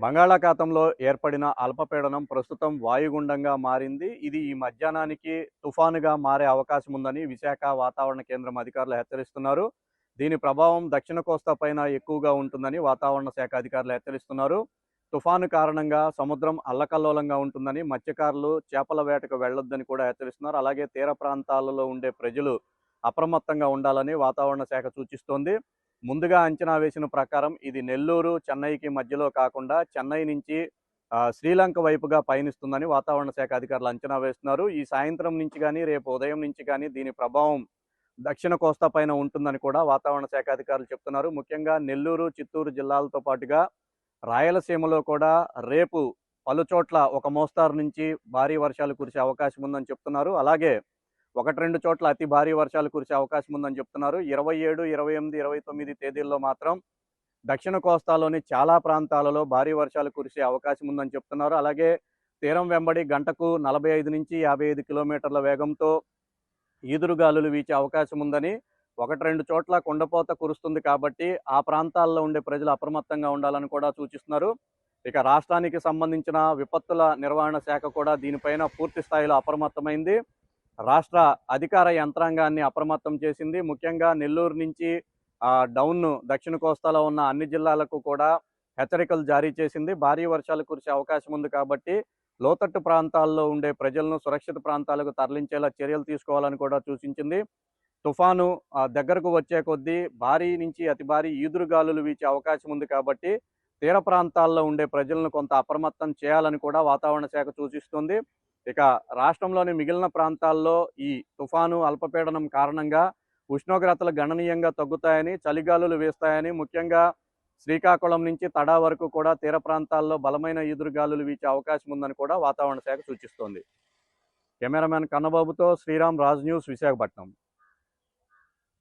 బంగాళాఖాతంలో ఏర్పడిన అల్పపీడనం ప్రస్తుతం వాయుగుండంగా మారింది. ఇది ఈ మధ్యాహ్నానికి తుఫానుగా మారే అవకాశం ఉందని విశాఖ వాతావరణ కేంద్రం అధికారులు హెచ్చరిస్తున్నారు. దీని ప్రభావం దక్షిణ కోస్తా పైన ఎక్కువగా ఉంటుందని వాతావరణ శాఖ అధికారులు హెచ్చరిస్తున్నారు. తుఫాను కారణంగా సముద్రం అల్లకల్లోలంగా ఉంటుందని, మత్స్యకారులు చేపల వేటకు వెళ్లొద్దని కూడా హెచ్చరిస్తున్నారు. అలాగే తీర ప్రాంతాలలో ఉండే ప్రజలు అప్రమత్తంగా ఉండాలని వాతావరణ శాఖ సూచిస్తోంది. ముందుగా అంచనా వేసిన ప్రకారం ఇది నెల్లూరు, చెన్నైకి మధ్యలో కాకుండా చెన్నై నుంచి శ్రీలంక వైపుగా పయనిస్తుందని వాతావరణ శాఖ అధికారులు అంచనా వేస్తున్నారు. ఈ సాయంత్రం నుంచి కానీ, రేపు ఉదయం నుంచి కానీ దీని ప్రభావం దక్షిణ కోస్తా పైన ఉంటుందని కూడా వాతావరణ శాఖ అధికారులు చెప్తున్నారు. ముఖ్యంగా నెల్లూరు, చిత్తూరు జిల్లాలతో పాటుగా రాయలసీమలో కూడా రేపు పలుచోట్ల ఒక మోస్తారు నుంచి భారీ వర్షాలు కురిసే అవకాశం ఉందని చెప్తున్నారు. అలాగే 1-2 చోట్ల అతి భారీ వర్షాలు కురిసే అవకాశం ఉందని చెప్తున్నారు. 27, 28, 29 తేదీల్లో మాత్రం దక్షిణ కోస్తాలోని చాలా ప్రాంతాలలో భారీ వర్షాలు కురిసే అవకాశం ఉందని చెప్తున్నారు. అలాగే తీరం వెంబడి గంటకు 45 నుంచి 55 కిలోమీటర్ల వేగంతో ఈదురుగాలులు వీచే అవకాశం ఉందని, 1-2 చోట్ల కుండపోత కురుస్తుంది కాబట్టి ఆ ప్రాంతాల్లో ఉండే ప్రజలు అప్రమత్తంగా ఉండాలని కూడా సూచిస్తున్నారు. ఇక రాష్ట్రానికి సంబంధించిన విపత్తుల నిర్వహణ శాఖ కూడా దీనిపైన పూర్తి స్థాయిలో అప్రమత్తమైంది. రాష్ట్ర అధికార యంత్రాంగాన్ని అప్రమత్తం చేసింది. ముఖ్యంగా నెల్లూరు నుంచి డౌన్ దక్షిణ కోస్తాలో ఉన్న అన్ని జిల్లాలకు కూడా హెచ్చరికలు జారీ చేసింది. భారీ వర్షాలు కురిసే అవకాశం ఉంది కాబట్టి లోతట్టు ప్రాంతాల్లో ఉండే ప్రజలను సురక్షిత ప్రాంతాలకు తరలించేలా చర్యలు తీసుకోవాలని కూడా సూచించింది. తుఫాను దగ్గరకు వచ్చే కొద్దీ భారీ నుంచి అతి భారీ ఈదురుగాలులు వీచే అవకాశం ఉంది కాబట్టి తీర ప్రాంతాల్లో ఉండే ప్రజలను కొంత అప్రమత్తం చేయాలని కూడా వాతావరణ శాఖ సూచిస్తుంది. ఇక రాష్ట్రంలోని మిగిలిన ప్రాంతాల్లో ఈ తుఫాను అల్పపీడనం కారణంగా ఉష్ణోగ్రతలు గణనీయంగా తగ్గుతాయని, చలిగాలులు వీస్తాయని, ముఖ్యంగా శ్రీకాకుళం నుంచి తడా వరకు కూడా తీర ప్రాంతాల్లో బలమైన ఈదురుగాలులు వీచే అవకాశం ఉందని కూడా వాతావరణ శాఖ సూచిస్తోంది. కెమెరామెన్ కన్నబాబుతో శ్రీరామ్, రాజ్ న్యూస్, విశాఖపట్నం.